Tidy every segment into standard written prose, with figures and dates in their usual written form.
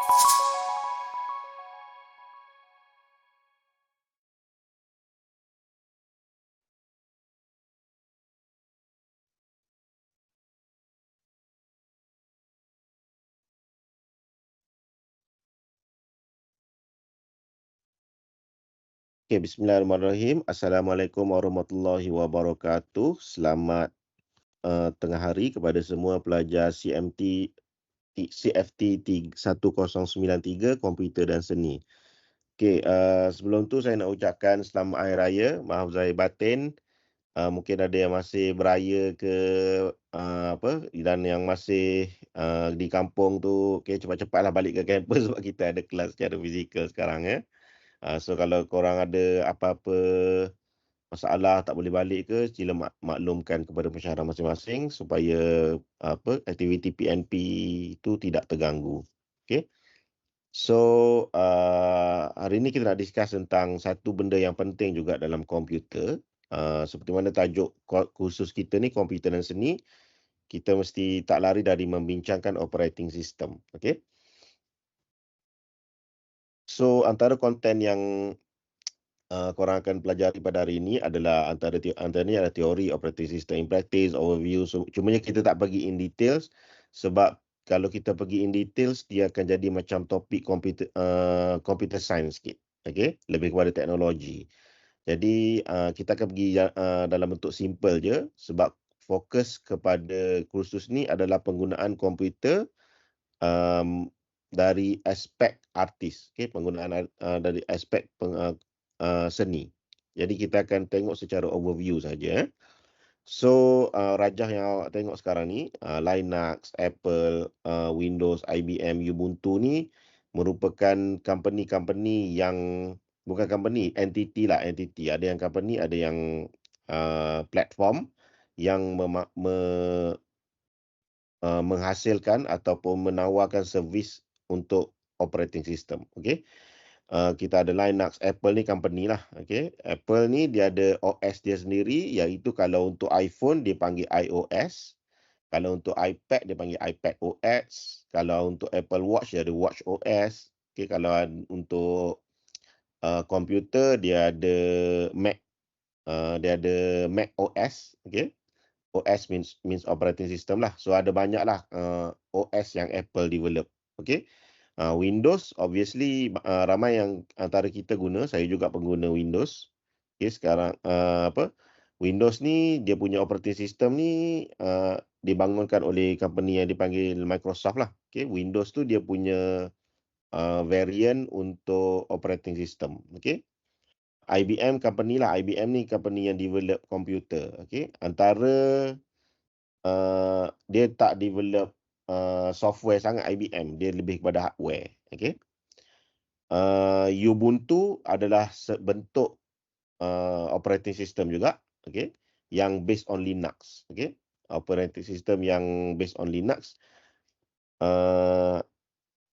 Okay, bismillahirrahmanirrahim. Assalamualaikum warahmatullahi wabarakatuh. Selamat tengah hari kepada semua pelajar CFT 1093 Komputer dan Seni. Okay, sebelum tu saya nak ucapkan selamat Hari Raya, maaf zahir batin. Mungkin ada yang masih beraya ke apa, dan yang masih di kampung tu, okay, cepat-cepatlah balik ke kampus sebab kita ada kelas secara fizikal sekarang ya. So kalau korang ada apa-apa masalah tak boleh balik ke, sila maklumkan kepada pensyarah masing-masing supaya apa aktiviti PNP itu tidak terganggu. Okey. So hari ini kita nak discuss tentang satu benda yang penting juga dalam komputer. Seperti mana tajuk khusus kita ni, Komputer dan Seni, kita mesti tak lari dari membincangkan operating system. Okey. So antara konten yang korang akan pelajari pada hari ini adalah antara ni adalah teori operating system in practice, overview. So, cumanya kita tak pergi in details sebab kalau kita pergi in details dia akan jadi macam topik computer science sikit. Okay? Lebih kepada teknologi. Jadi kita akan pergi dalam bentuk simple je sebab fokus kepada kursus ni adalah penggunaan komputer dari aspek artis, okay? Penggunaan dari aspek seni. Jadi kita akan tengok secara overview saja. So rajah yang awak tengok sekarang ni, Linux, Apple, Windows, IBM, Ubuntu ni merupakan company-company yang bukan company, entity lah, entity. Ada yang company, ada yang platform yang menghasilkan ataupun menawarkan servis untuk operating system. Okay. Kita ada Linux, Apple ni company lah. Okay. Apple ni dia ada OS dia sendiri, iaitu kalau untuk iPhone dia panggil iOS. Kalau untuk iPad dia panggil iPad OS. Kalau untuk Apple Watch dia ada Watch OS. Okay. Kalau untuk komputer dia ada Mac. Dia ada Mac OS. Okay. OS means operating system lah. So ada banyak lah OS yang Apple develop. Okay. Windows obviously ramai yang antara kita guna. Saya juga pengguna Windows. Okay, sekarang Windows ni dia punya operating system ni dibangunkan oleh company yang dipanggil Microsoft lah. Okay, Windows tu dia punya variant untuk operating system. Okay. IBM company lah. IBM ni company yang develop komputer. Okay. Antara dia tak develop software sangat IBM. Dia lebih kepada hardware. Okay. Ubuntu adalah bentuk operating system juga. Okay. Yang based on Linux. Okay. Operating system yang based on Linux.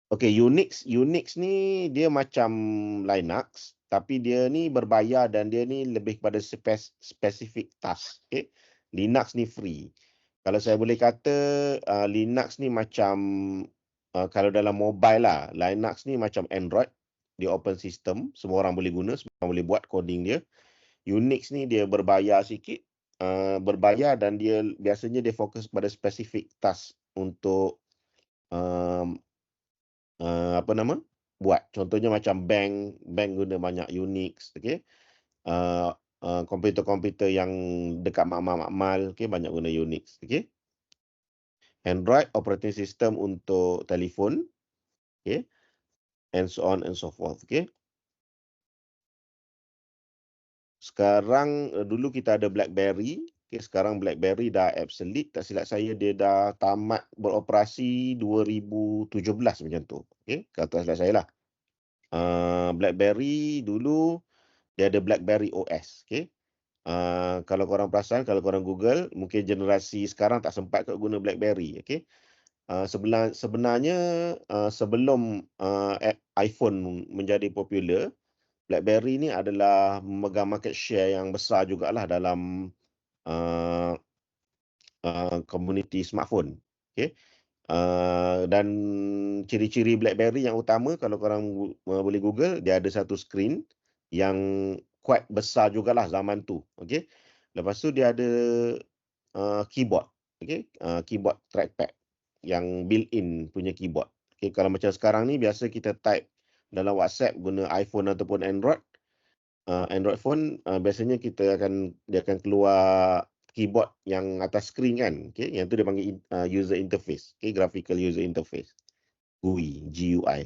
Okay, Unix ni dia macam Linux, tapi dia ni berbayar dan dia ni lebih kepada specific task. Okay. Linux ni free. Kalau saya boleh kata Linux ni macam kalau dalam mobile lah, Linux ni macam Android, dia open system, semua orang boleh guna, semua orang boleh buat coding dia. Unix ni dia berbayar sikit, berbayar dan dia biasanya dia fokus pada specific task untuk apa nama? Buat. Contohnya macam bank guna banyak Unix, okey. Komputer-komputer yang dekat makmal, okey, banyak guna Unix, okey. Android operating system untuk telefon, okey. And so on and so forth, okey. Sekarang dulu kita ada BlackBerry, okey, sekarang BlackBerry dah obsolete, tak silap saya dia dah tamat beroperasi 2017 macam tu, okey. Kalau tak silap saya lah. BlackBerry dulu dia ada BlackBerry OS, okey. Kalau korang perasan, kalau korang Google, mungkin generasi sekarang tak sempat kot guna BlackBerry, okey. Sebenarnya sebelum iPhone menjadi popular, BlackBerry ni adalah memegang market share yang besar jugalah dalam komuniti smartphone, okey. Dan ciri-ciri BlackBerry yang utama kalau korang boleh Google, dia ada satu skrin yang quite besar jugalah zaman tu, okey. Lepas tu dia ada keyboard, okey, keyboard trackpad yang built-in punya keyboard. Okey, kalau macam sekarang ni biasa kita type dalam WhatsApp guna iPhone ataupun Android, Android phone, biasanya dia akan keluar keyboard yang atas skrin kan, okey, yang tu dia panggil user interface, okey, graphical user interface, GUI.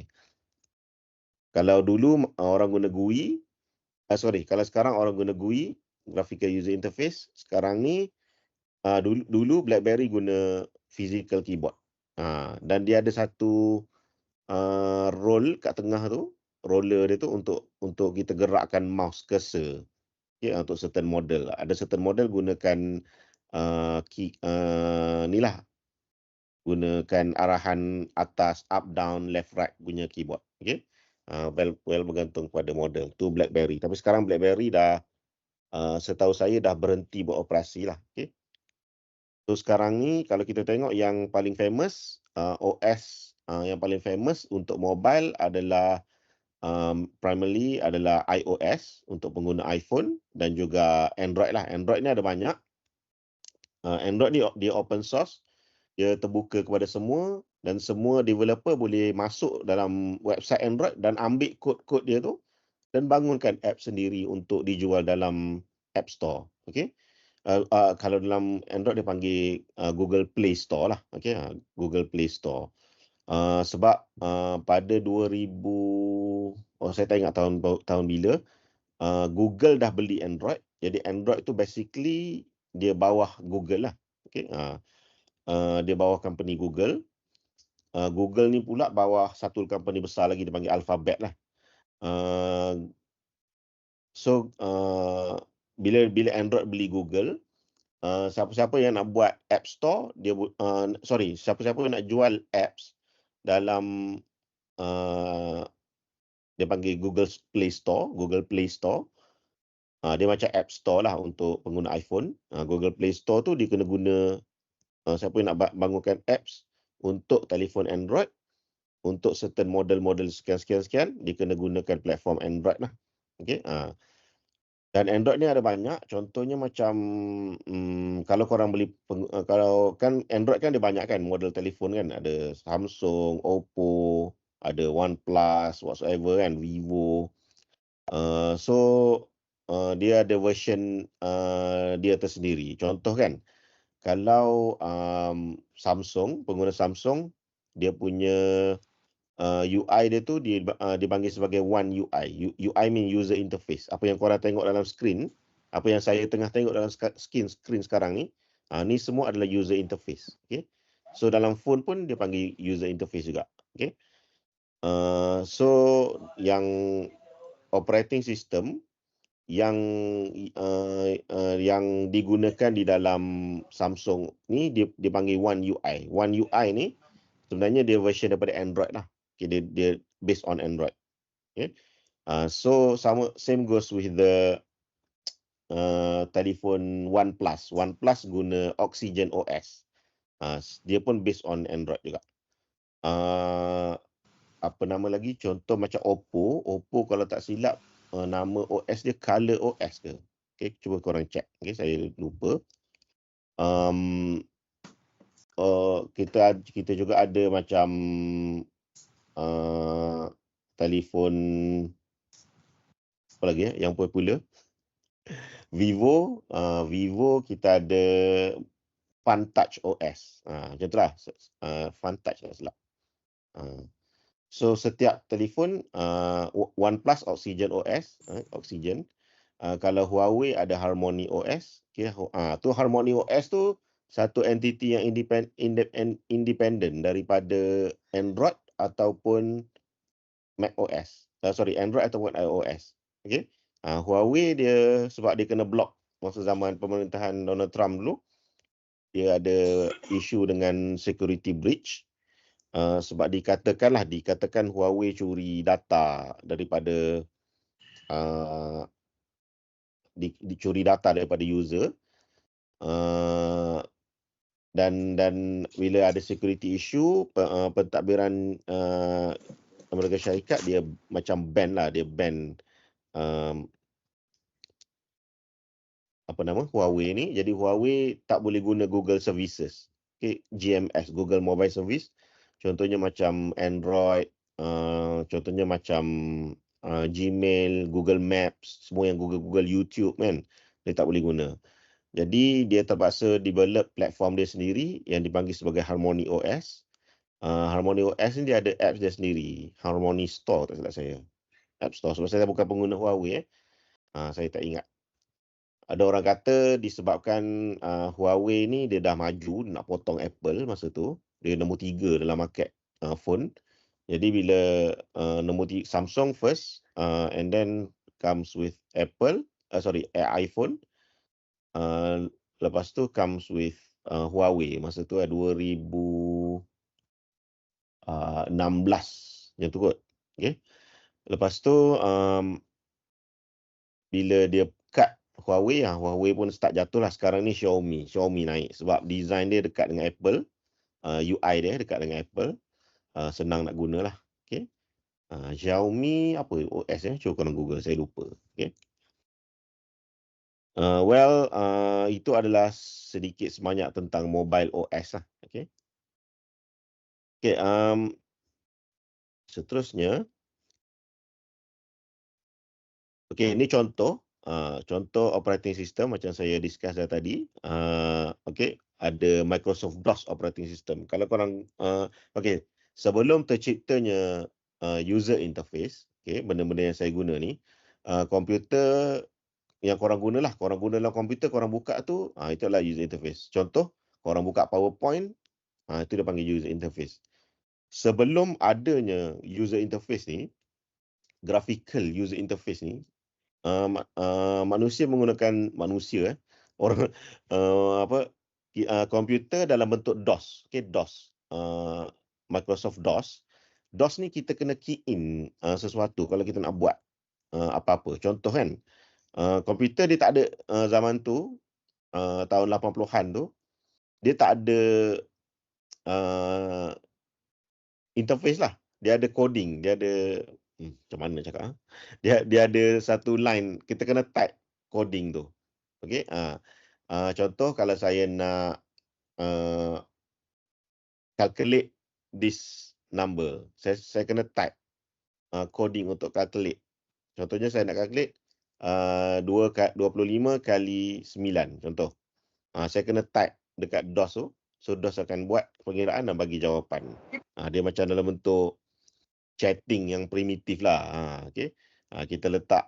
Kalau dulu orang guna GUI, kalau sekarang orang guna GUI, graphical user interface, sekarang ni dulu BlackBerry guna physical keyboard. Dan dia ada satu roll kat tengah tu, roller dia tu untuk kita gerakkan mouse cursor. Okay, untuk certain model. Ada certain model gunakan gunakan arahan atas, up, down, left, right punya keyboard. Okay. Well bergantung pada model. Tu BlackBerry. Tapi sekarang BlackBerry dah, setahu saya dah berhenti beroperasi lah. Okay. So sekarang ni kalau kita tengok yang paling famous, OS yang paling famous untuk mobile adalah primarily adalah iOS untuk pengguna iPhone dan juga Android lah. Android ni ada banyak. Android ni dia open source, dia terbuka kepada semua dan semua developer boleh masuk dalam website Android dan ambil kod-kod dia tu dan bangunkan app sendiri untuk dijual dalam App Store. Okay. Kalau dalam Android dia panggil Google Play Store lah. Okay. Google Play Store. Sebab pada 2000, saya tak ingat tahun bila, Google dah beli Android. Jadi Android tu basically dia bawah Google lah. Okay. Dia bawah company Google. Google ni pula bawah satu company besar lagi, dia panggil Alphabet lah. So bila Android beli Google, siapa-siapa yang nak buat App Store, siapa-siapa yang nak jual apps dalam dia panggil Google Play Store, dia macam App Store lah untuk pengguna iPhone. Google Play Store tu dia kena guna, siapa yang nak bangunkan apps untuk telefon Android, untuk certain model-model sekian, dia kena gunakan platform Android lah. Okay. Dan Android ni ada banyak, contohnya macam kalau korang beli, kalau kan Android kan ada banyak kan model telefon kan, ada Samsung, Oppo, ada OnePlus, whatsoever kan, Vivo. Dia ada version dia tersendiri. Contoh kan, kalau Samsung, pengguna Samsung, dia punya UI dia tu dipanggil sebagai One UI. UI mean user interface. Apa yang korang tengok dalam skrin, apa yang saya tengah tengok dalam skrin sekarang ni, ni semua adalah user interface. Okay. So dalam phone pun dia panggil user interface juga. Okay. So yang operating system yang digunakan di dalam Samsung ni dipanggil One UI. One UI ni sebenarnya dia version daripada Android lah. Okay, dia based on Android. Okay. So same goes with the telefon OnePlus. OnePlus guna Oxygen OS. Dia pun based on Android juga. Apa nama lagi? Contoh macam Oppo. Oppo kalau tak silap, nama OS dia Color OS ke? Okay, cuba korang check. Okay, saya lupa. Kita juga ada macam telefon apa lagi yang popular, Vivo. Vivo kita ada FunTouch OS. Macam tu lah, FunTouch tak silap. So setiap telefon, OnePlus Oxygen OS, Oxygen. Kalau Huawei ada Harmony OS. Okay, tu Harmony OS tu satu entiti yang independent daripada Android ataupun Mac OS. Android ataupun iOS. Okay. Huawei dia sebab dia kena block masa zaman pemerintahan Donald Trump dulu. Dia ada isu dengan security breach. Sebab dikatakan Huawei curi data daripada dicuri data daripada user. dan bila ada security issue, pentadbiran Amerika Syarikat dia macam ban lah, dia ban Huawei ni. Jadi Huawei tak boleh guna Google Services. Okay, GMS, Google Mobile Service. Contohnya macam Android, contohnya macam Gmail, Google Maps, semua yang Google YouTube kan, dia tak boleh guna. Jadi dia terpaksa develop platform dia sendiri yang dipanggil sebagai Harmony OS. Harmony OS ni dia ada apps dia sendiri. Harmony Store tak silap saya. App Store. Sebab saya bukan pengguna Huawei. Saya tak ingat. Ada orang kata disebabkan Huawei ni dia dah maju, nak potong Apple masa tu. Dia nombor 3 dalam market phone. Jadi bila nombor 3, Samsung first, and then comes with Apple, iPhone. Lepas tu comes with Huawei. Masa tu 2016 macam tu kot. Okay. Lepas tu bila dia cut Huawei, Huawei pun start jatuh lah. Sekarang ni Xiaomi naik sebab design dia dekat dengan Apple. UI dia dekat dengan Apple. Senang nak guna lah. Okay. Xiaomi apa OS ya? Cuba korang Google, saya lupa. Okay. Itu adalah sedikit sebanyak tentang mobile OS lah. Okay. Okay. Seterusnya. Okay, ini contoh. Contoh operating system macam saya discuss dah tadi. Okay, ada Microsoft DOS operating system. Kalau korang, okay, sebelum terciptanya user interface, okay, benda-benda yang saya guna ni, komputer yang korang guna dalam komputer, korang buka tu, itu adalah user interface. Contoh, korang buka PowerPoint, itu dia panggil user interface. Sebelum adanya user interface ni, graphical user interface ni, manusia menggunakan orang komputer dalam bentuk DOS. Okay, DOS. Microsoft DOS. DOS ni kita kena key in sesuatu kalau kita nak buat apa-apa. Contoh kan, komputer dia tak ada zaman tu, tahun 80-an tu, dia tak ada interface lah. Dia ada coding, dia ada macam mana cakap? Dia ada satu line, kita kena type coding tu. Okey, contoh kalau saya nak calculate this number, saya kena type coding untuk calculate. Contohnya saya nak calculate 25 kali 9 contoh. Saya kena type dekat DOS tu. So DOS akan buat pengiraan dan bagi jawapan. Dia macam dalam bentuk chatting yang primitif lah. Okay. Kita letak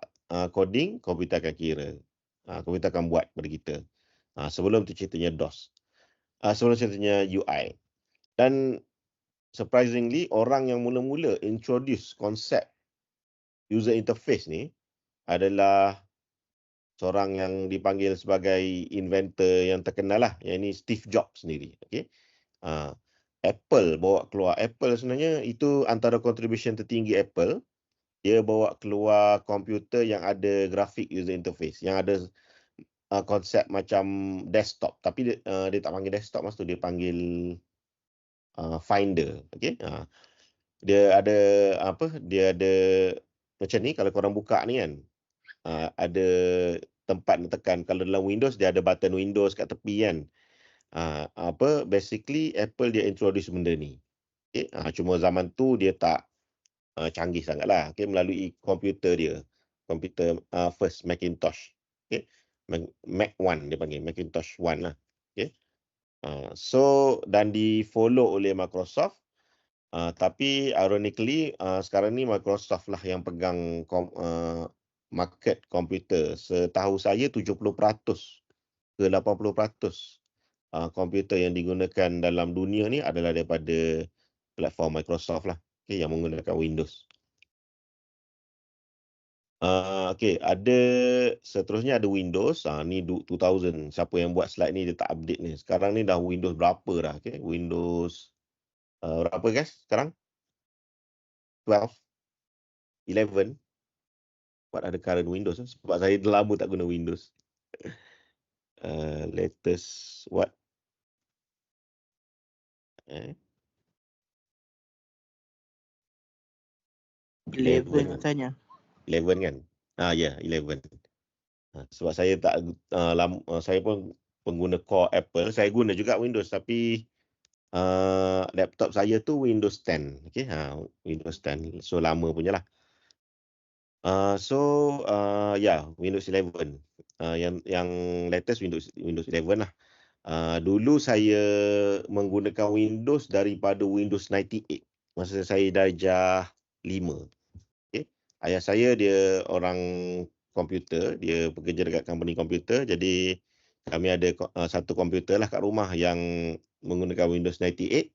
coding, komputer akan kira. Komputer akan buat pada kita. Sebelum tu ceritanya DOS. Sebelum ceritanya UI. Dan surprisingly, orang yang mula-mula introduce konsep user interface ni adalah seorang yang dipanggil sebagai inventor yang terkenal lah. Yang ini Steve Jobs sendiri. Okay. Apple bawa keluar. Apple sebenarnya itu antara contribution tertinggi Apple. Dia bawa keluar komputer yang ada grafik user interface. Yang ada konsep macam desktop. Tapi dia tak panggil desktop masa tu. Dia panggil Finder. Okay. Dia ada Dia ada macam ni. Kalau korang buka ni kan. Ada tempat nak tekan. Kalau dalam Windows, dia ada button Windows kat tepi kan. Basically Apple dia introduce benda ni. Okay. Cuma zaman tu dia tak canggih sangat lah. Okay. Melalui komputer dia. Komputer first Macintosh. Okay. Mac 1 dia panggil. Macintosh 1 lah. Okay. So dan di follow oleh Microsoft. Tapi ironically sekarang ni Microsoft lah yang pegang market komputer. Setahu saya 70% ke 80% komputer yang digunakan dalam dunia ni adalah daripada platform Microsoft lah. Okay, yang menggunakan Windows. Seterusnya ada Windows. Ni 2000. Siapa yang buat slide ni dia tak update ni. Sekarang ni dah Windows berapa dah? Okay, Windows berapa guys sekarang? 12, 11. What ada current Windows? Sebab saya dah lama tak guna Windows. Latest what? Eh, 11 11. katanya. 11 kan? Ya, 11. Sebab saya tak saya pun pengguna core Apple, saya guna juga Windows tapi laptop saya tu Windows 10. Okey, Windows 10. So lama punya lah. Windows 11. Yang latest Windows 11 lah. Dulu saya menggunakan Windows daripada Windows 98 masa saya darjah 5. Okey. Ayah saya dia orang komputer, dia bekerja dekat company komputer, jadi kami ada satu komputer lah kat rumah yang menggunakan Windows 98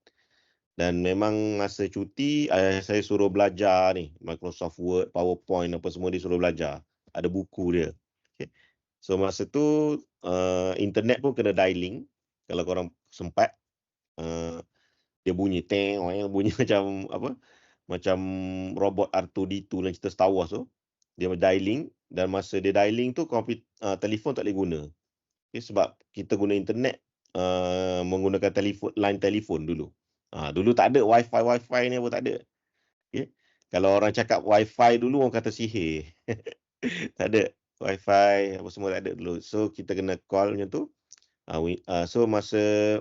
dan memang masa cuti ayah saya suruh belajar ni Microsoft Word, PowerPoint apa semua dia suruh belajar. Ada buku dia. Okay. So masa tu internet pun kena dialing. Kalau korang sempat dia bunyi bunyi macam apa? Macam robot R2D2 dalam cerita Star Wars tu. Dia dialing dan masa dia dialing tu telefon tak boleh guna. Okay, sebab kita guna internet menggunakan line telefon dulu. Dulu tak ada wifi ni pun tak ada. Okay. Kalau orang cakap wifi dulu orang kata sihir. Tak ada wifi apa semua tak ada dulu. So kita kena call macam tu. So masa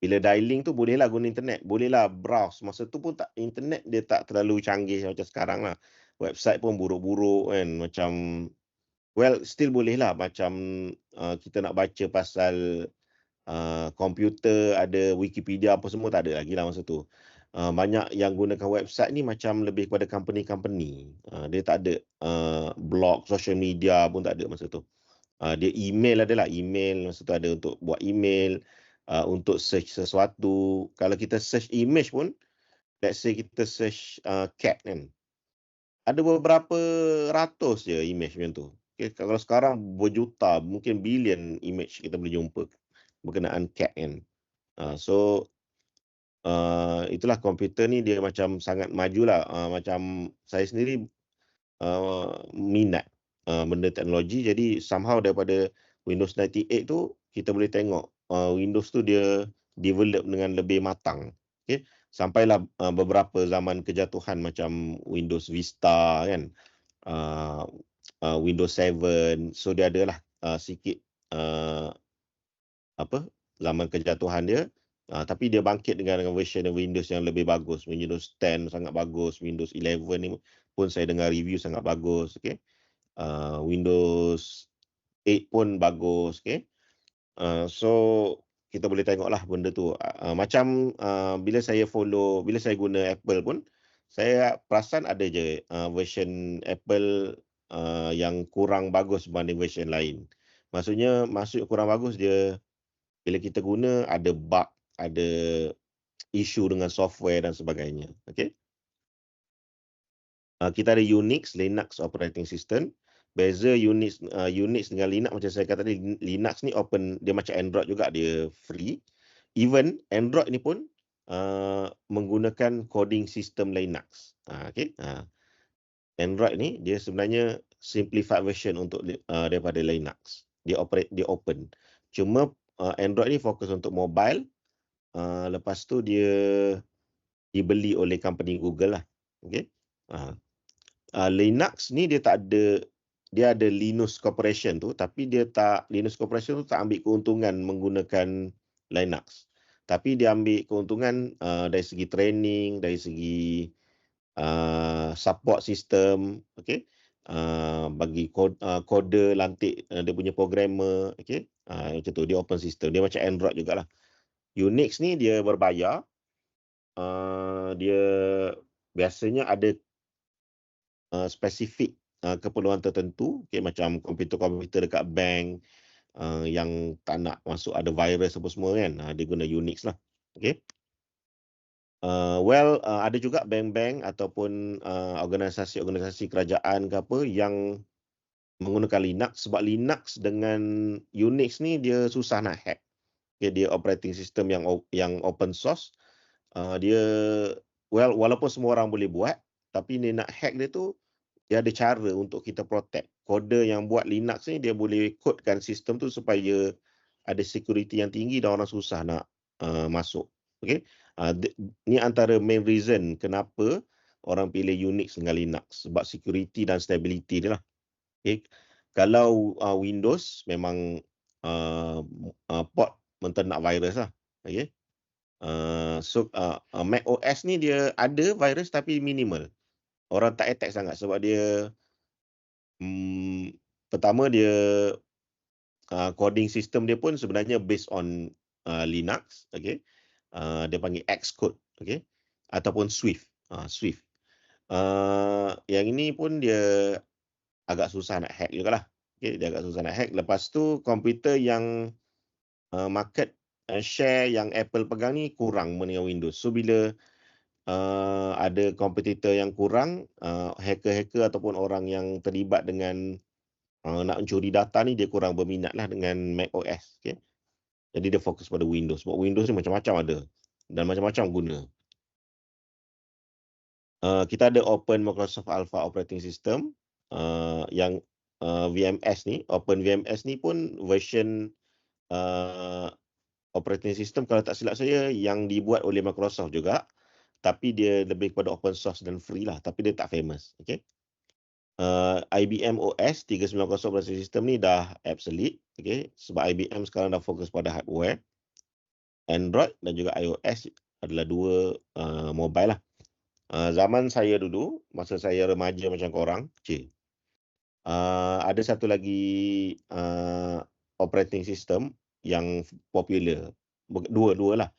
bila dialing tu bolehlah guna internet, bolehlah browse. Masa tu pun tak, internet dia tak terlalu canggih macam sekarang lah. Website pun buruk-buruk kan, macam still bolehlah macam kita nak baca pasal komputer, ada Wikipedia apa semua tak ada lagi lah masa tu. Banyak yang gunakan website ni macam lebih kepada company-company. Dia tak ada blog, social media pun tak ada masa tu. Dia email adalah email masa tu ada untuk buat email, untuk search sesuatu. Kalau kita search image pun, let's say kita search cat kan. Ada beberapa ratus je image macam tu. Okay, kalau sekarang berjuta, mungkin bilion image kita boleh jumpa berkenaan cat kan. So itulah komputer ni dia macam sangat majulah. Macam saya sendiri minat benda teknologi, jadi somehow daripada Windows 98 tu kita boleh tengok Windows tu dia develop dengan lebih matang. Okay? Sampailah beberapa zaman kejatuhan macam Windows Vista kan, Windows 7. So dia adalah sikit zaman kejatuhan dia. Tapi dia bangkit dengan version Windows yang lebih bagus. Windows 10 sangat bagus. Windows 11 ni pun saya dengar review sangat bagus. Okay? Windows 8 pun bagus. Okay? So kita boleh tengoklah benda tu. Macam bila saya guna Apple pun, saya perasan ada je version Apple yang kurang bagus berbanding version lain. Maksudnya maksud kurang bagus dia bila kita guna ada bug, ada isu dengan software dan sebagainya. Okay? Kita ada Unix, Linux operating system. Beza Unix dengan Linux macam saya kata tadi, Linux ni open, dia macam Android juga, dia free. Even Android ni pun menggunakan coding system Linux. Okay? Android ni dia sebenarnya simplified version untuk daripada Linux. Dia open. Cuma Android ni fokus untuk mobile. Lepas tu dia dibeli oleh company Google lah. Okay? Linux ni dia tak ada, dia ada Linux Corporation tu, tapi Linux Corporation tu tak ambil keuntungan menggunakan Linux. Tapi dia ambil keuntungan dari segi training, dari segi support system, okay? Bagi coder lantik dia punya programmer, okay? Macam tu, dia open system, dia macam Android jugalah. Unix ni dia berbayar. Dia biasanya ada spesifik keperluan tertentu, okay, macam komputer-komputer dekat bank yang tak nak masuk ada virus apa semua kan, dia guna Unix lah. Okay. Ada juga bank-bank ataupun organisasi-organisasi kerajaan ke apa yang menggunakan Linux, sebab Linux dengan Unix ni dia susah nak hack. Okay, dia operating system yang open source. Dia walaupun semua orang boleh buat, tapi ni nak hack dia tu, dia ada cara untuk kita protect. Koder yang buat Linux ni dia boleh codekan sistem tu supaya ada security yang tinggi dan orang susah nak masuk. Okey. Ni antara main reason kenapa orang pilih Unix dengan Linux, sebab security dan stability dia lah. Okey. Kalau Windows memang port menternak virus lah. Okey. Mac OS ni dia ada virus tapi minimal. Orang tak attack sangat sebab dia pertama dia coding system dia pun sebenarnya based on Linux, okey. Dia panggil Xcode, okey, ataupun Swift. Swift. Yang ini pun dia agak susah nak hack jugalah. Okey, dia agak susah nak hack. Lepas tu komputer yang market share yang Apple pegang ni kurang dengan Windows. So bila ada kompetitor yang kurang, hacker-hacker ataupun orang yang terlibat dengan nak mencuri data ni dia kurang berminat lah dengan Mac OS. Okay? Jadi dia fokus pada Windows. Sebab Windows ni macam-macam ada dan macam-macam guna. Kita ada Open Microsoft Alpha Operating System yang VMS ni. Open VMS ni pun version operating system kalau tak silap saya yang dibuat oleh Microsoft juga. Tapi dia lebih kepada open source dan free lah. Tapi dia tak famous. Okay? IBM OS 390 operating system ni dah obsolete. Okay? Sebab IBM sekarang dah fokus pada hardware. Android dan juga iOS adalah dua mobile lah. Zaman saya dulu, masa saya remaja macam korang, ada satu lagi operating system yang popular. Dua lah.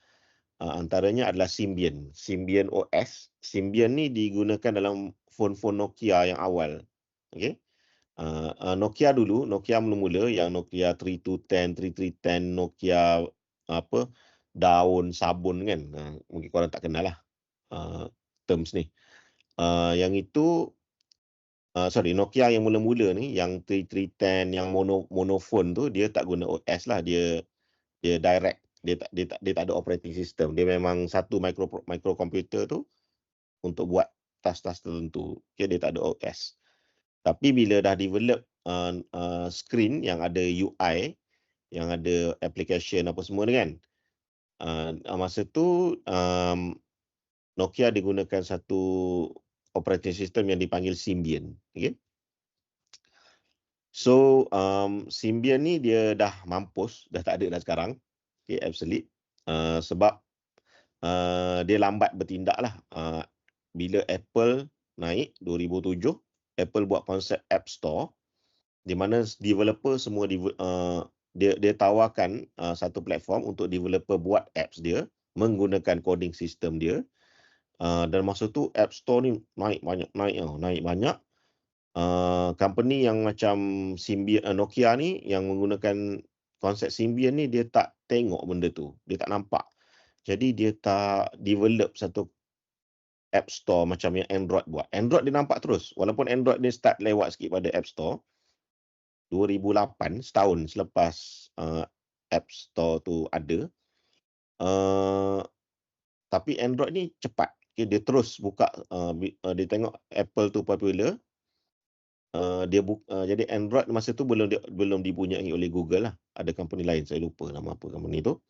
Antaranya adalah Symbian. Symbian OS. Symbian ni digunakan dalam phone-phone Nokia yang awal. Okay? Nokia dulu, Nokia mula-mula yang Nokia 3210, 3310, Nokia apa daun sabun kan. Mungkin korang tak kenal lah terms ni. Yang itu Nokia yang mula-mula ni yang 3310 yang monophone tu dia tak guna OS lah, dia direct, dia tak ada operating system. Dia memang satu microkomputer tu untuk buat task-task tertentu. Okay, dia tak ada OS. Tapi bila dah develop screen yang ada UI, yang ada application apa semua ni kan, masa tu Nokia digunakan satu operating system yang dipanggil Symbian. Okay? So Symbian ni dia dah mampus, dah tak ada dah sekarang. Okay, obsolete. Sebab dia lambat bertindak lah. Bila Apple naik 2007, Apple buat konsep App Store di mana developer semua dia tawarkan satu platform untuk developer buat apps dia menggunakan coding system dia. Dan masa tu App Store ni naik banyak. Company yang macam Symbian, Nokia ni yang menggunakan konsep Symbian ni dia tak tengok benda tu, dia tak nampak. Jadi dia tak develop satu App Store macam yang Android buat. Android dia nampak terus. Walaupun Android dia start lewat sikit pada App Store. 2008, setahun selepas App Store tu ada. Tapi Android ni cepat. Okay, dia terus buka, dia tengok Apple tu popular. Jadi Android masa tu belum dipunyai oleh Google lah. Ada company lain, saya lupa nama apa company tu.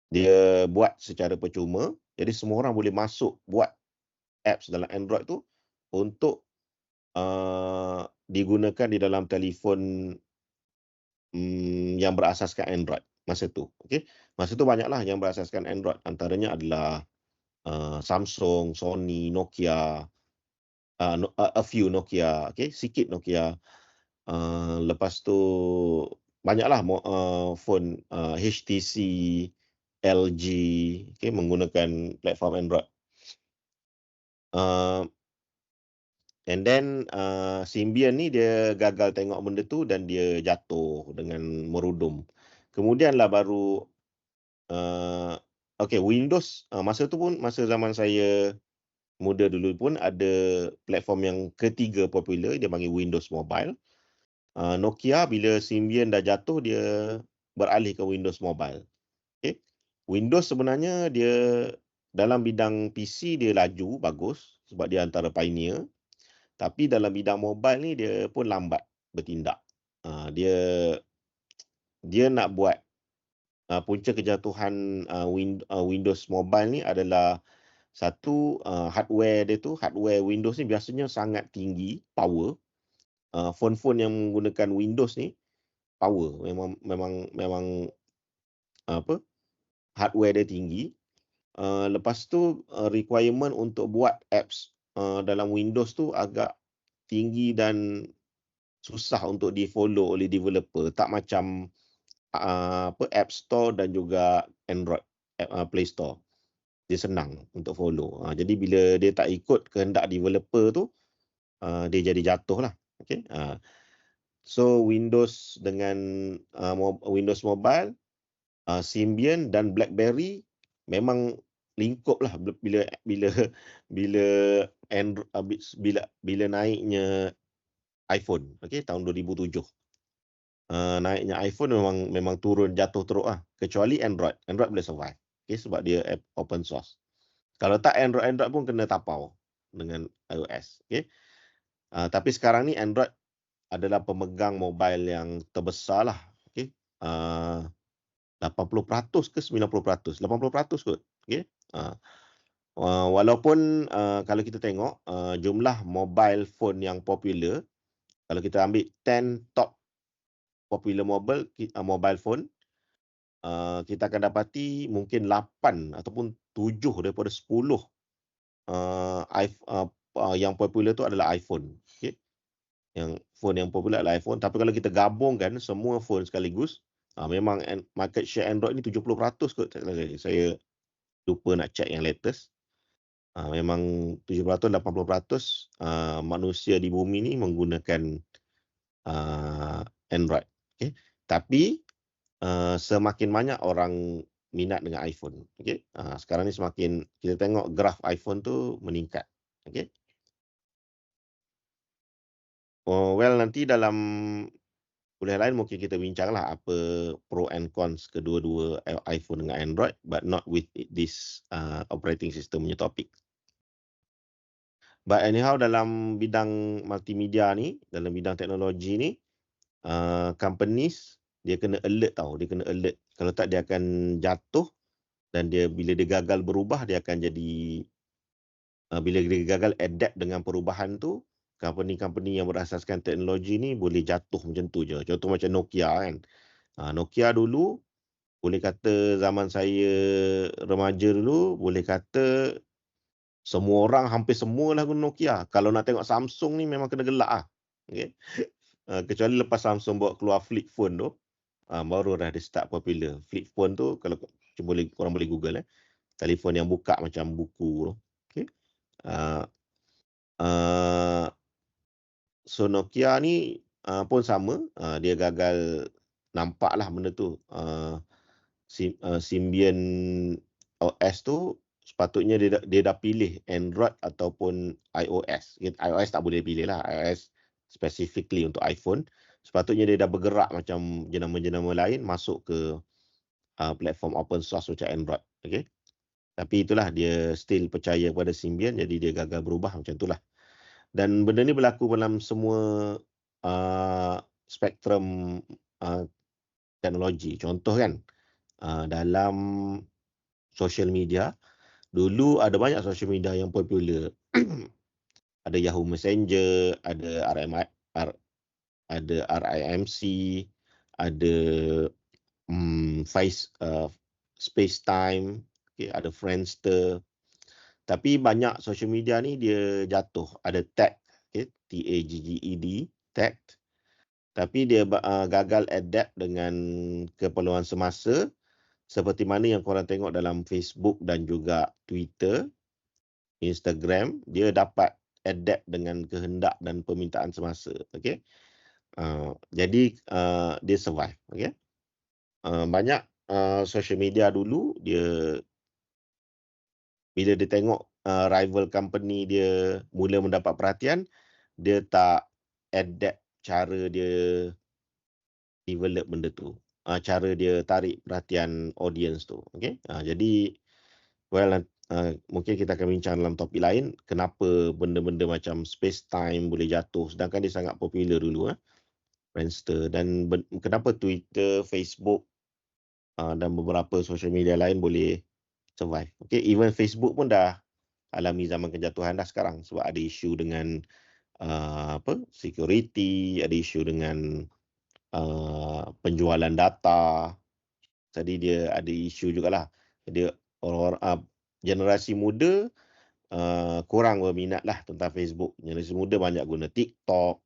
Dia buat secara percuma. Jadi semua orang boleh masuk buat apps dalam Android tu untuk digunakan di dalam telefon yang berasaskan Android masa tu. Okay? Masa tu banyaklah yang berasaskan Android. Antaranya adalah Samsung, Sony, Nokia, a few Nokia, okay? Sikit Nokia. Lepas tu banyaklah phone HTC, LG, okay, menggunakan platform Android. And then Symbian ni dia gagal tengok benda tu dan dia jatuh dengan merudum. Kemudianlah baru Windows, masa tu pun, masa zaman saya muda dulu pun ada platform yang ketiga popular, dia panggil Windows Mobile. Nokia bila Symbian dah jatuh, dia beralih ke Windows Mobile. Okay. Windows sebenarnya dia dalam bidang PC dia laju, bagus sebab dia antara pioneer. Tapi dalam bidang mobile ni dia pun lambat bertindak. Dia nak buat punca kejatuhan Windows Mobile ni adalah satu, hardware dia tu, hardware Windows ni biasanya sangat tinggi power. Phone-phone yang menggunakan Windows ni power, memang apa, hardware dia tinggi. Lepas tu requirement untuk buat apps dalam Windows tu agak tinggi dan susah untuk di-follow oleh developer. Tak macam App Store dan juga Android Play Store. Dia senang untuk follow. Jadi bila dia tak ikut kehendak developer tu, dia jadi jatuh lah. Okay? So Windows dengan Windows Mobile, Symbian dan BlackBerry memang lingkup lah bila bila naiknya iPhone, tahun 2007. Naiknya iPhone memang jatuh teruk lah. Kecuali Android boleh survive, sebab dia app open source. Kalau tak Android pun kena tapau dengan iOS. Tapi sekarang ni Android adalah pemegang mobile yang terbesar lah. 80% ke 90%? 80% kot. Walaupun kalau kita tengok jumlah mobile phone yang popular, kalau kita ambil 10 top popular mobile phone, kita akan dapati mungkin 8 ataupun 7 daripada 10 yang popular tu adalah iPhone. Yang phone yang popular adalah iPhone. Tapi kalau kita gabungkan semua phone sekaligus, memang market share Android ni 70% kot. Saya lupa nak check yang latest. Memang 70%, 80% manusia di bumi ni menggunakan Android. Tapi semakin banyak orang minat dengan iPhone. Sekarang ni semakin kita tengok graf iPhone tu meningkat. Well, nanti dalam kuliah lain mungkin kita bincanglah apa pro and cons kedua-dua iPhone dengan Android, but not with this operating system punya topik. But anyhow, dalam bidang multimedia ni, dalam bidang teknologi ni, companies dia kena alert tau. Dia kena alert. Kalau tak dia akan jatuh, dan bila dia gagal berubah, dia akan jadi, bila dia gagal adapt dengan perubahan tu, company-company yang berasaskan teknologi ni boleh jatuh macam tu je. Contoh macam Nokia kan. Nokia dulu, boleh kata zaman saya remaja dulu, boleh kata semua orang, hampir semua lah guna Nokia. Kalau nak tengok Samsung ni memang kena gelak lah. Kecuali lepas Samsung bawa keluar flip phone tu, baru dah dia start popular. Flip phone tu, kalau korang boleh Google, telefon yang buka macam buku tu. So Nokia ni pun sama, dia gagal, nampaklah benda tu. Symbian OS tu sepatutnya dia dah pilih Android ataupun iOS. iOS tak boleh pilih lah, iOS specifically untuk iPhone. Sepatutnya dia dah bergerak macam jenama-jenama lain masuk ke platform open source macam Android. Tapi itulah, dia still percaya pada Symbian, jadi dia gagal berubah macam itulah. Dan benda ni berlaku dalam semua spektrum teknologi. Contoh kan, dalam social media, dulu ada banyak social media yang popular. Ada Yahoo Messenger, ada RIMC, ada FaceTime, ada Friendster. Tapi banyak social media ni dia jatuh. Ada Tagged, TAGGED, Tagged. Tapi dia gagal adapt dengan keperluan semasa, seperti mana yang korang tengok dalam Facebook dan juga Twitter, Instagram, dia dapat adapt dengan kehendak dan permintaan semasa. Jadi dia survive. Banyak social media dulu, dia bila dia tengok rival company dia mula mendapat perhatian, dia tak adapt cara dia develop benda tu, cara dia tarik perhatian audience tu. Jadi mungkin kita akan bincang dalam topik lain, kenapa benda-benda macam space time boleh jatuh sedangkan dia sangat popular dulu, Friendster, dan kenapa Twitter, Facebook dan beberapa social media lain boleh survive. Okay, even Facebook pun dah alami zaman kejatuhan dah sekarang sebab ada isu dengan security, ada isu dengan penjualan data. Jadi dia ada isu jugalah. Dia orang generasi muda kurang berminat lah tentang Facebook. Generasi muda banyak guna TikTok.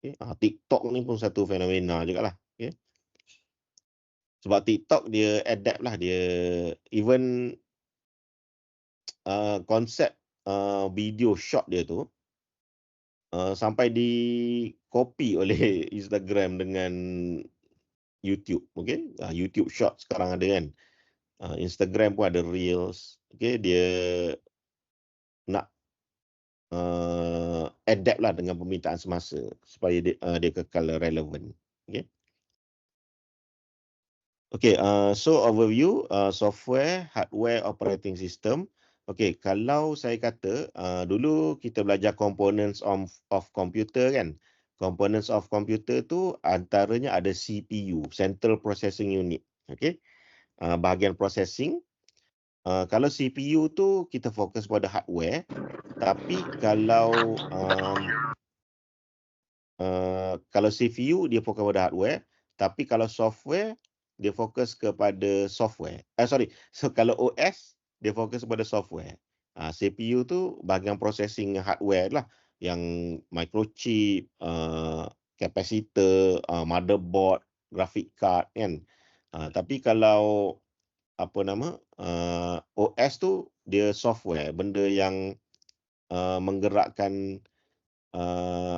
Okay. TikTok ni pun satu fenomena jugalah. Okay. Sebab TikTok dia adapt lah. Dia even konsep video short dia tu sampai di copy oleh Instagram dengan YouTube. Okay. YouTube short sekarang ada kan. Instagram pun ada Reels. Okay. Dia nak adapt lah dengan permintaan semasa supaya dia kekal relevan. Okay. Okay, so overview software, hardware, operating system. Okay, kalau saya kata dulu kita belajar components of computer kan. Components of computer tu antaranya ada CPU, Central Processing Unit. Okay, bahagian processing. Kalau CPU tu kita fokus pada hardware, tapi kalau CPU dia fokus pada hardware, tapi kalau software dia fokus kepada software. So kalau OS dia fokus kepada software. CPU tu bahagian processing hardware lah, yang microchip, capacitor, motherboard, graphic card kan. Tapi kalau OS tu dia software, benda yang menggerakkan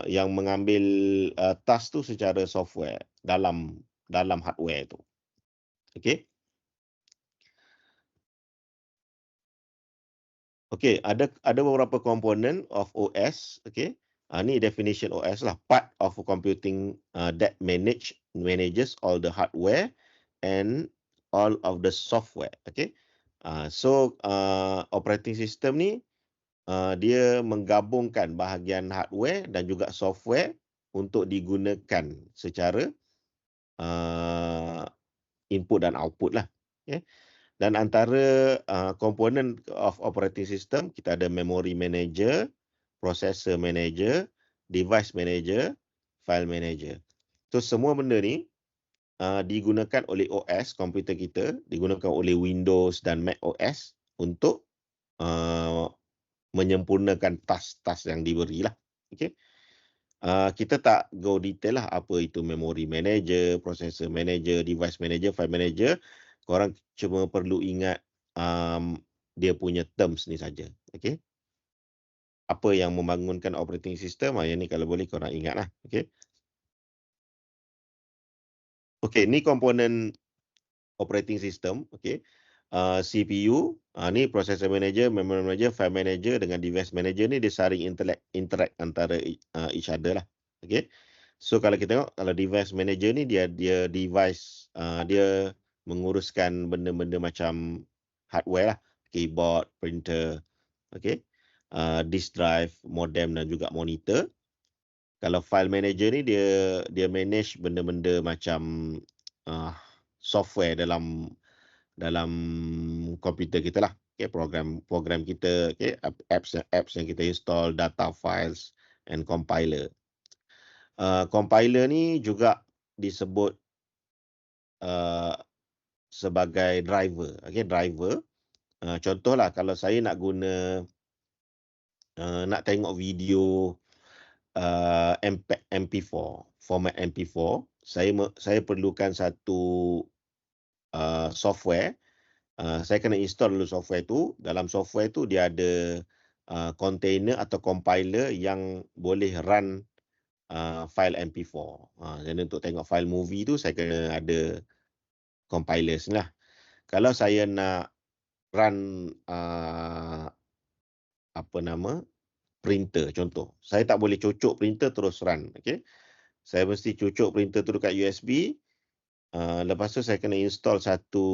yang mengambil task tu secara software dalam hardware tu. Okey. Okey, ada beberapa komponen of OS, okey. Ni definition OS lah, part of computing that manages all the hardware and all of the software, okey. So operating system ni dia menggabungkan bahagian hardware dan juga software untuk digunakan secara input dan output lah. Okay. Dan antara komponen of operating system, kita ada memory manager, processor manager, device manager, file manager. So semua benda ni digunakan oleh OS, komputer kita, digunakan oleh Windows dan Mac OS untuk menyempurnakan task-task yang diberilah. Okay. Kita tak go detail lah apa itu memory manager, processor manager, device manager, file manager. Korang cuma perlu ingat dia punya terms ni saja. Okay. Apa yang membangunkan operating system, yang ni kalau boleh korang ingat lah. Okay. Okay, ni komponen operating system. Okay. CPU, ni processor manager, memory manager, file manager dengan device manager ni dia saling interact antara each other lah. Okay. So kalau kita tengok, kalau device manager ni dia device, dia menguruskan benda-benda macam hardware lah, keyboard, printer, okay, disk drive, modem dan juga monitor. Kalau file manager ni dia manage benda-benda macam software dalam komputer kita lah. Okay, program kita, okay, apps yang kita install, data files and compiler. Compiler ni juga disebut sebagai driver. Okay, driver. Contohlah kalau saya nak guna nak tengok video MP4, format MP4, saya perlukan satu software. Saya kena install dulu software tu. Dalam software tu dia ada container atau compiler yang boleh run file MP4. Jadi untuk tengok file movie tu saya kena ada compiler ni lah. Kalau saya nak run printer contoh, saya tak boleh cucuk printer terus run. Okay? Saya mesti cucuk printer tu dekat USB. Lepas tu saya kena install satu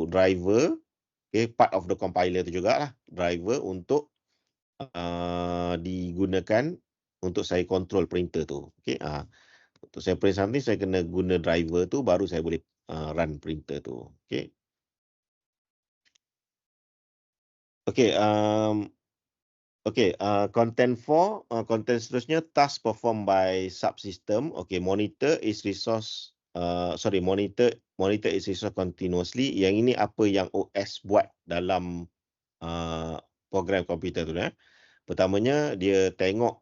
driver, okay, part of the compiler tu jugalah, driver untuk digunakan untuk saya control printer tu. Okay? Untuk saya print something, saya kena guna driver tu, baru saya boleh run printer tu. Okay. Okay. Okay, content 4, content seterusnya, task performed by subsystem. Okay, monitor is resource, monitor is resource continuously. Yang ini apa yang OS buat dalam program komputer tu. Pertamanya, dia tengok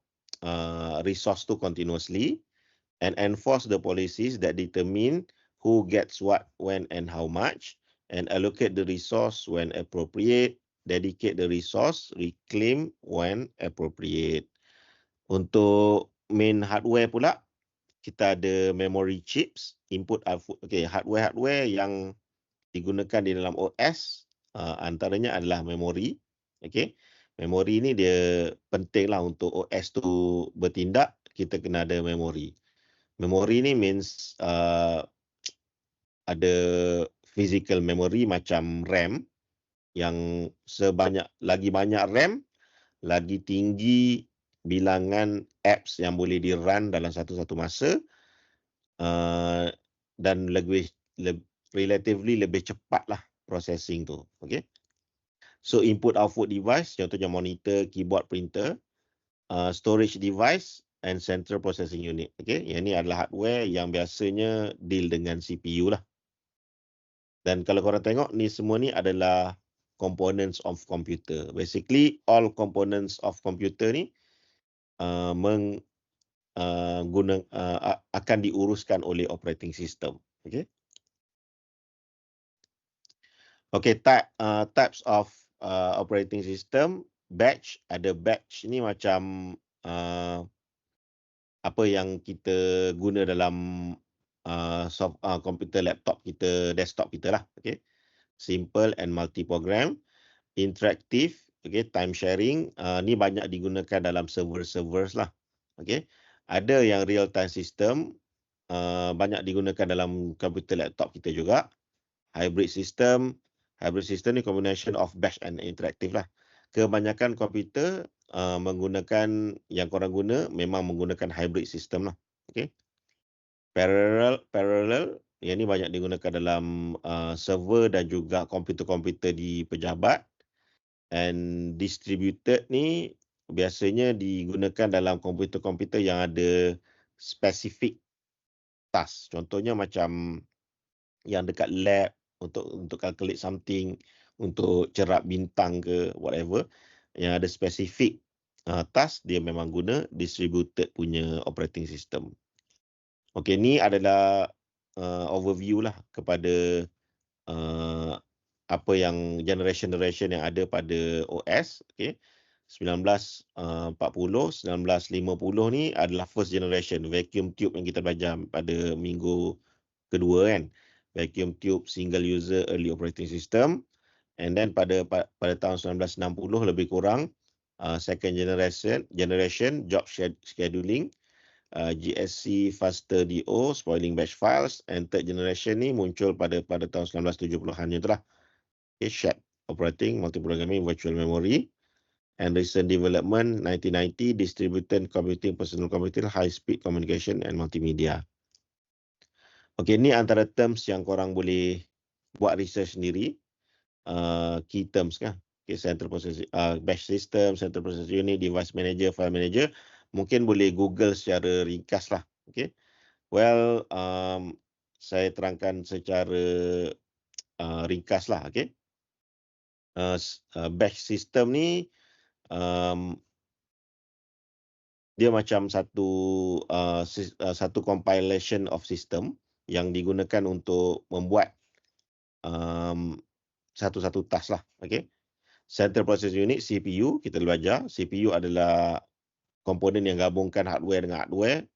resource tu continuously and enforce the policies that determine who gets what, when, and how much, and allocate the resource when appropriate, dedicate the resource, reclaim when appropriate. Untuk main hardware pula, kita ada memory chips, input output. Okay, hardware yang digunakan di dalam OS, antaranya adalah memori. Okay, memori ni dia penting lah untuk OS tu bertindak, kita kena ada memori. Memori ni means ada physical memory macam RAM, yang lagi banyak RAM, lagi tinggi bilangan apps yang boleh di-run dalam satu masa, dan relatively lebih cepat lah processing tu. Okay. So input output device, contohnya monitor, keyboard, printer, storage device and central processing unit. Okay. Yang ni adalah hardware yang biasanya deal dengan CPU lah. Dan kalau korang tengok, ni semua ni adalah components of computer. Basically, all components of computer ni akan diuruskan oleh operating system. Okay. Okay, types of operating system. Batch, ada batch ni macam apa yang kita guna dalam komputer laptop kita, desktop kita lah. Okay. Simple and multi-program. Interactive, okay, time sharing, ni banyak digunakan dalam server-servers lah. Okay. Ada yang real-time system, banyak digunakan dalam komputer laptop kita juga. Hybrid system ni combination of batch and interactive lah. Kebanyakan komputer menggunakan, yang korang guna memang menggunakan hybrid system lah. Okay. Parallel, yang ni banyak digunakan dalam server dan juga komputer-komputer di pejabat. And distributed ni biasanya digunakan dalam komputer-komputer yang ada specific task. Contohnya macam yang dekat lab untuk calculate something, untuk cerap bintang ke whatever, yang ada specific task, dia memang guna distributed punya operating system. Okay, ni adalah overview lah kepada apa yang generation yang ada pada OS. Okay. 1940, 1950 ni adalah first generation vacuum tube yang kita belajar pada minggu kedua kan. Vacuum tube single user early operating system. And then pada tahun 1960 lebih kurang second generation job scheduling, GSC faster DO, spoiling batch files, and third generation ni muncul pada tahun 1970-an itulah. Okay, shared operating, multi-programming, virtual memory, and recent development 1990 distributed computing, personal computing, high speed communication and multimedia. Okay, ni antara terms yang korang boleh buat research sendiri. Key terms kan. Okay, central processing, batch system, central processing unit, device manager, file manager. Mungkin boleh Google secara ringkas lah. Okay. Well, saya terangkan secara ringkas lah. Okay. Batch system ni dia macam satu compilation of system yang digunakan untuk membuat satu task lah. Okay. Central Processing Unit, CPU, kita belajar. CPU adalah komponen yang gabungkan hardware dengan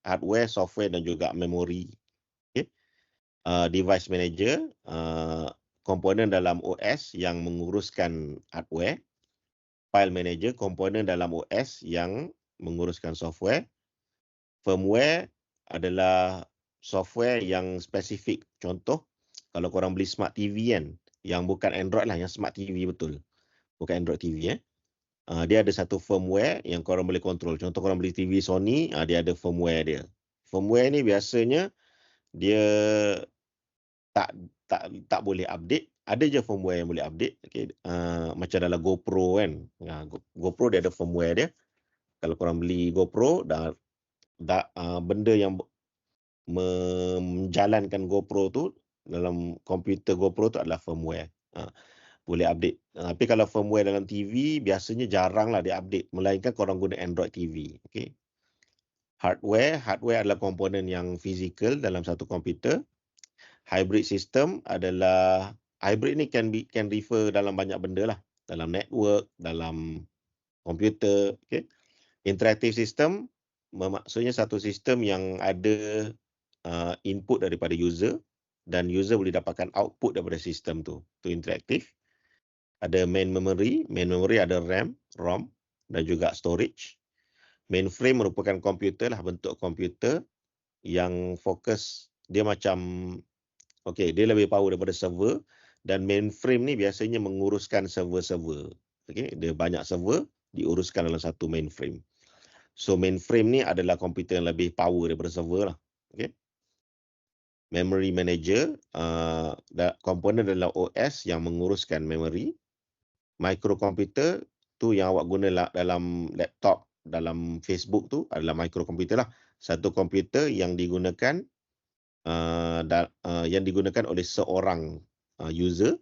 hardware, software dan juga memori. Okay. Device Manager, komponen dalam OS yang menguruskan hardware. File Manager, komponen dalam OS yang menguruskan software. Firmware adalah software yang spesifik. Contoh, kalau korang beli smart TV kan, yang bukan Android lah, yang smart TV betul. Bukan Android TV. Dia ada satu firmware yang korang boleh kontrol. Contoh korang beli TV Sony, dia ada firmware dia. Firmware ni biasanya dia tak boleh update. Ada je firmware yang boleh update. Okay. Macam dalam GoPro kan. GoPro dia ada firmware dia. Kalau korang beli GoPro, benda yang menjalankan GoPro tu dalam komputer GoPro tu adalah firmware. Boleh update. Tapi kalau firmware dalam TV biasanya jaranglah dia update, melainkan korang guna Android TV. Okay. Hardware adalah komponen yang fizikal dalam satu komputer. Hybrid system adalah, hybrid ni can refer dalam banyak benda lah, dalam network, dalam komputer. Okay. Interactive system maksudnya satu sistem yang ada input daripada user dan user boleh dapatkan output daripada sistem tu. Tu interaktif. Ada main memory ada RAM, ROM dan juga storage. Mainframe merupakan komputer lah, bentuk komputer yang fokus dia macam, dia lebih power daripada server, dan mainframe ni biasanya menguruskan server-server. Dia banyak server diuruskan dalam satu mainframe. So mainframe ni adalah komputer yang lebih power daripada server lah. Memory manager, komponen dalam OS yang menguruskan memory. Microkomputer tu yang awak guna dalam laptop, dalam Facebook tu adalah microkomputer lah. Satu komputer yang digunakan oleh seorang user,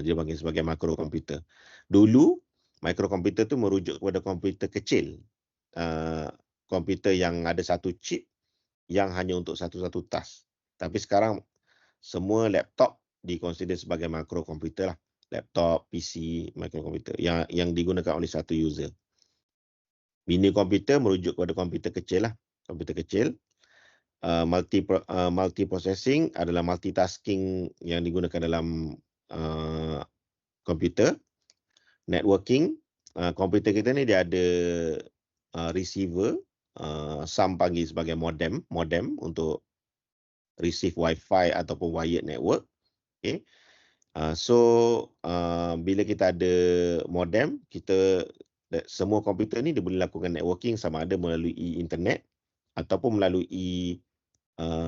dia panggil sebagai microkomputer. Dulu microkomputer tu merujuk kepada komputer kecil, komputer yang ada satu chip yang hanya untuk satu-satu task. Tapi sekarang semua laptop dikonsider sebagai microkomputer lah. Laptop, PC, microkomputer yang digunakan oleh satu user. Mini komputer merujuk kepada komputer kecil lah. Komputer kecil. Multiprocessing adalah multitasking yang digunakan dalam komputer. Networking, komputer kita ni dia ada receiver, some panggil sebagai modem untuk receive wifi ataupun wired network. Bila kita ada modem, semua komputer ni dia boleh lakukan networking sama ada melalui internet ataupun melalui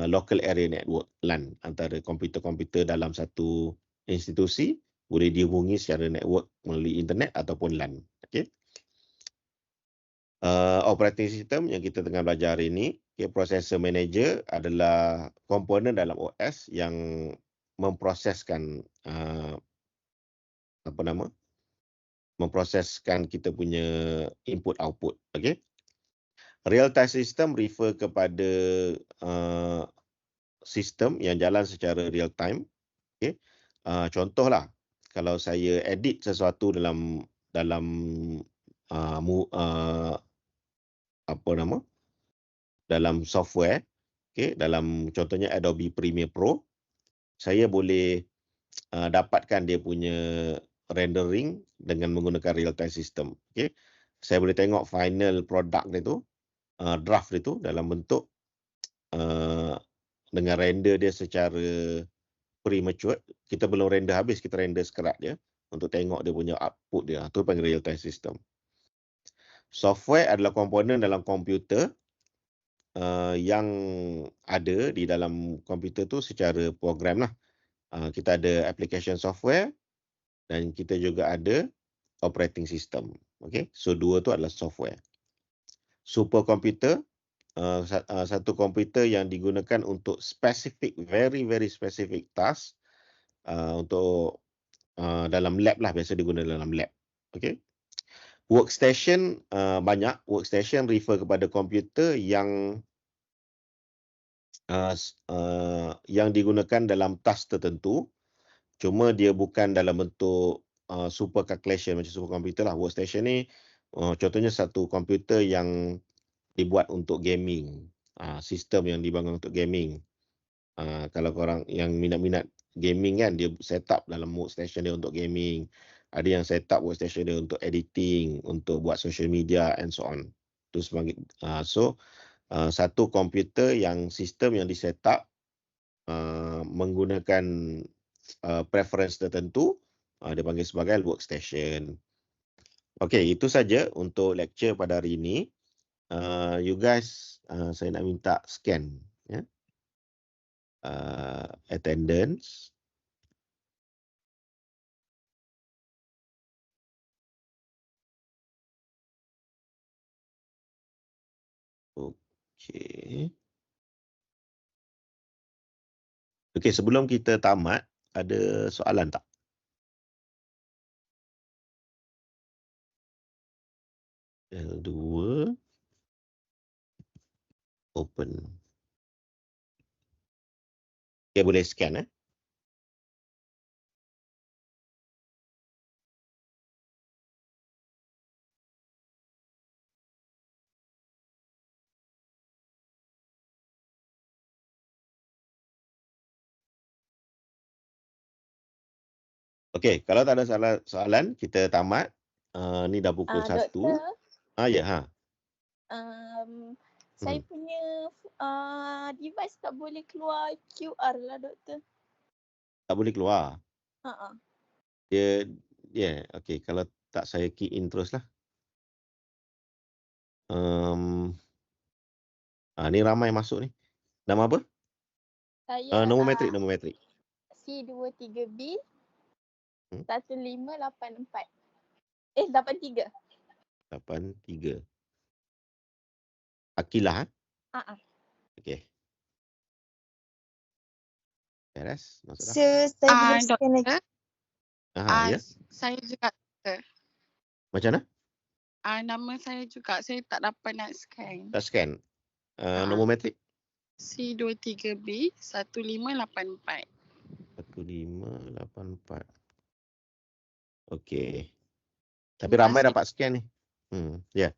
local area network, LAN, antara komputer-komputer dalam satu institusi boleh dihubungi secara network melalui internet ataupun LAN. Operating system yang kita tengah belajar hari ini, processor manager adalah komponen dalam OS yang memproseskan memproseskan kita punya input output. Real time system refer kepada sistem yang jalan secara real time. Contohlah, kalau saya edit sesuatu dalam dalam software, dalam contohnya Adobe Premiere Pro, saya boleh dapatkan dia punya rendering dengan menggunakan real time system. Saya boleh tengok final product dia tu, draft dia tu dalam bentuk dengan render dia secara premature. Kita belum render habis, kita render sekerat dia untuk tengok dia punya output dia. Itu panggil real time system. Software adalah komponen dalam komputer yang ada di dalam komputer tu secara program lah. Kita ada application software dan kita juga ada operating system. So dua tu adalah software. Superkomputer, satu komputer yang digunakan untuk specific, very specific task, untuk dalam lab lah, biasa digunakan dalam lab. Workstation, banyak. Workstation refer kepada komputer yang digunakan dalam task tertentu, cuma dia bukan dalam bentuk super calculation macam superkomputer lah. Workstation ni contohnya satu komputer yang dibuat untuk gaming, sistem yang dibangun untuk gaming. Kalau korang yang minat-minat gaming kan, dia set up dalam workstation dia untuk gaming. Ada yang set up workstation dia untuk editing, untuk buat social media and so on. Itu sebagai satu komputer yang sistem yang diset up menggunakan preference tertentu, dia panggil sebagai workstation. Itu saja untuk lecture pada hari ini. You guys, saya nak minta scan. attendance. Okey. Okey, sebelum kita tamat, ada soalan tak? L2 open. Okey, boleh scan eh. Okey, kalau tak ada soalan, kita tamat. Ni dah pukul 1. Doktor, Ya, ha. saya punya device tak boleh keluar QR lah, doktor. Tak boleh keluar. Ha. Dia okey, kalau tak saya key in teruslah. Ni ramai masuk ni. Nama apa? Saya Nombor metrik. C23B Hmm. 1584. 83. 83. Akilah. Okey. Beres, masuk dah. Saya boleh scan lagi. Doktor, Ya. saya juga doktor. Macam mana? Nama saya juga, saya tak dapat nak scan. Tak scan. Nombor metrik? C23B 1584. 1584. Okey. Tapi Terima ramai kasih. dapat scan ni. Ya.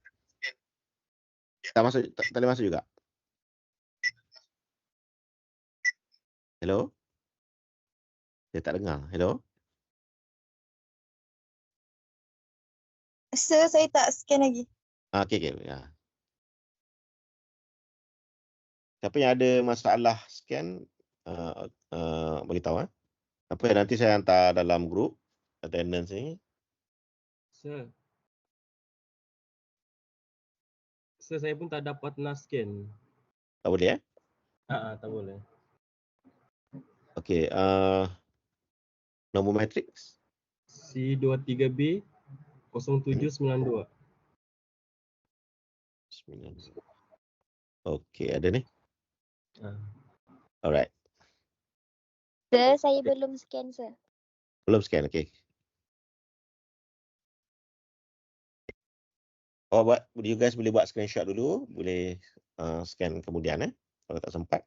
Tak boleh masuk juga. Hello? Saya tak dengar. Hello? Sir, saya tak scan lagi. Okey. Ya. Siapa yang ada masalah scan, beritahu. Apa nanti saya hantar dalam grup attendance ni. Sir, saya pun tak dapat nak scan. Tak boleh Tak boleh. Okey, nombor matrix C23B 0792. Okey, ada ni. Ah. Alright. Sir, saya belum scan, sir. Belum scan, okey. You guys boleh buat screenshot dulu, boleh scan kemudian kalau tak sempat.